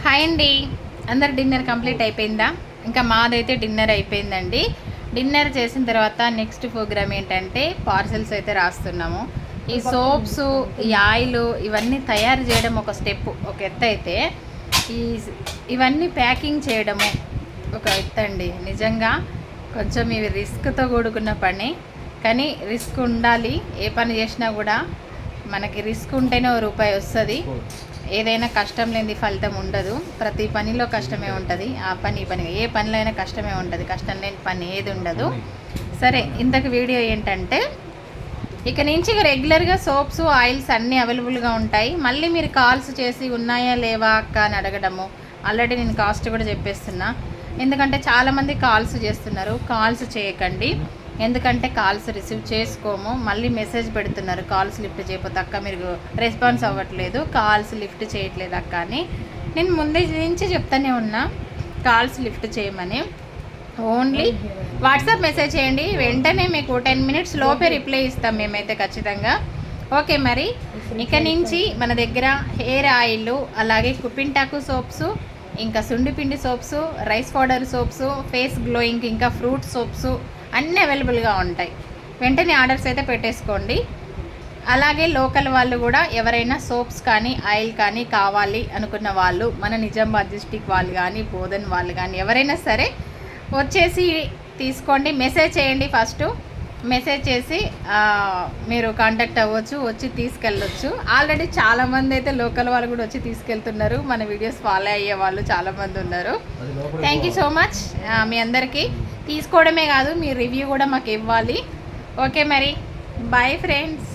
Hi అండి, అందరు dinner complete అయిపోయిందా? ఇంకా మాదైతే డిన్నర్ అయిపోయిందండి. డిన్నర్ చేసిన తర్వాత నెక్స్ట్ ప్రోగ్రామ్ ఏంటంటే పార్సెల్స్ అయితే రాస్తున్నాము. ఈ సోప్స్, ఈ ఆయిల్ ఇవన్నీ తయారు చేయడం ఒక స్టెప్, ఒక ఎత్తు అయితే ఈ ఇవన్నీ ప్యాకింగ్ చేయడము ఒక ఎత్తు అండి. నిజంగా కొంచెం ఇవి రిస్క్తో కూడుకున్న పని, కానీ రిస్క్ ఉండాలి. ఏ పని చేసినా కూడా మనకి రిస్క్ ఉంటేనే రూపాయి వస్తుంది. ఏదైనా కష్టం లేని ఫలితం ఉండదు. ప్రతి పనిలో కష్టమే ఉంటుంది. ఆ పని పని ఏ పనిలో అయినా కష్టమే ఉంటుంది. కష్టం లేని పని ఏది ఉండదు. సరే, ఇంతకు వీడియో ఏంటంటే ఇక నుంచి రెగ్యులర్గా సోప్స్, ఆయిల్స్ అన్నీ అవైలబుల్గా ఉంటాయి. మళ్ళీ మీరు కాల్స్ చేసి ఉన్నాయా లేవా అక్క అని అడగడము. ఆల్రెడీ నేను కాస్ట్ కూడా చెప్పేస్తున్నా. ఎందుకంటే చాలామంది కాల్స్ చేస్తున్నారు. కాల్స్ చేయకండి, ఎందుకంటే కాల్స్ రిసీవ్ చేసుకోము. మళ్ళీ మెసేజ్ పెడుతున్నారు కాల్స్ లిఫ్ట్ చేయకపోతే అక్క మీరు రెస్పాన్స్ అవ్వట్లేదు, కాల్స్ లిఫ్ట్ చేయట్లేదు అక్క అని. నేను ముందే నుంచి చెప్తానే ఉన్నా కాల్స్ లిఫ్ట్ చేయమని. ఓన్లీ వాట్సాప్ మెసేజ్ చేయండి, వెంటనే మీకు 10 minutes లోపే రిప్లై ఇస్తాం మేమైతే ఖచ్చితంగా. ఓకే, మరి ఇక నుంచి మన దగ్గర హెయిర్ ఆయిల్, అలాగే కుప్పింటాకు సోప్స్, ఇంకా సుండిపిండి soaps, rice powder soaps, face glowing, ఇంకా ఫ్రూట్ సోప్స్ అన్నీ అవైలబుల్గా ఉంటాయి. వెంటనే ఆర్డర్స్ అయితే పెట్టేసుకోండి. అలాగే లోకల్ వాళ్ళు కూడా ఎవరైనా సోప్స్ కానీ ఆయిల్ కానీ కావాలి అనుకున్న వాళ్ళు, మన నిజామాబాద్ డిస్టిక్ వాళ్ళు కానీ, బోధన్ వాళ్ళు కానీ ఎవరైనా సరే వచ్చేసి తీసుకోండి. మెసేజ్ చేయండి. ఫస్ట్ మెసేజ్ చేసి మీరు కాంటాక్ట్ అవ్వచ్చు, వచ్చి తీసుకెళ్ళొచ్చు. ఆల్రెడీ చాలామంది అయితే లోకల్ వాళ్ళు కూడా వచ్చి తీసుకెళ్తున్నారు. మన వీడియోస్ ఫాలో అయ్యే వాళ్ళు చాలామంది ఉన్నారు. Thank you so much. మీ అందరికీ తీసుకోవడమే కాదు, మీ రివ్యూ కూడా మాకు ఇవ్వాలి. ఓకే, మరి బాయ్ ఫ్రెండ్స్.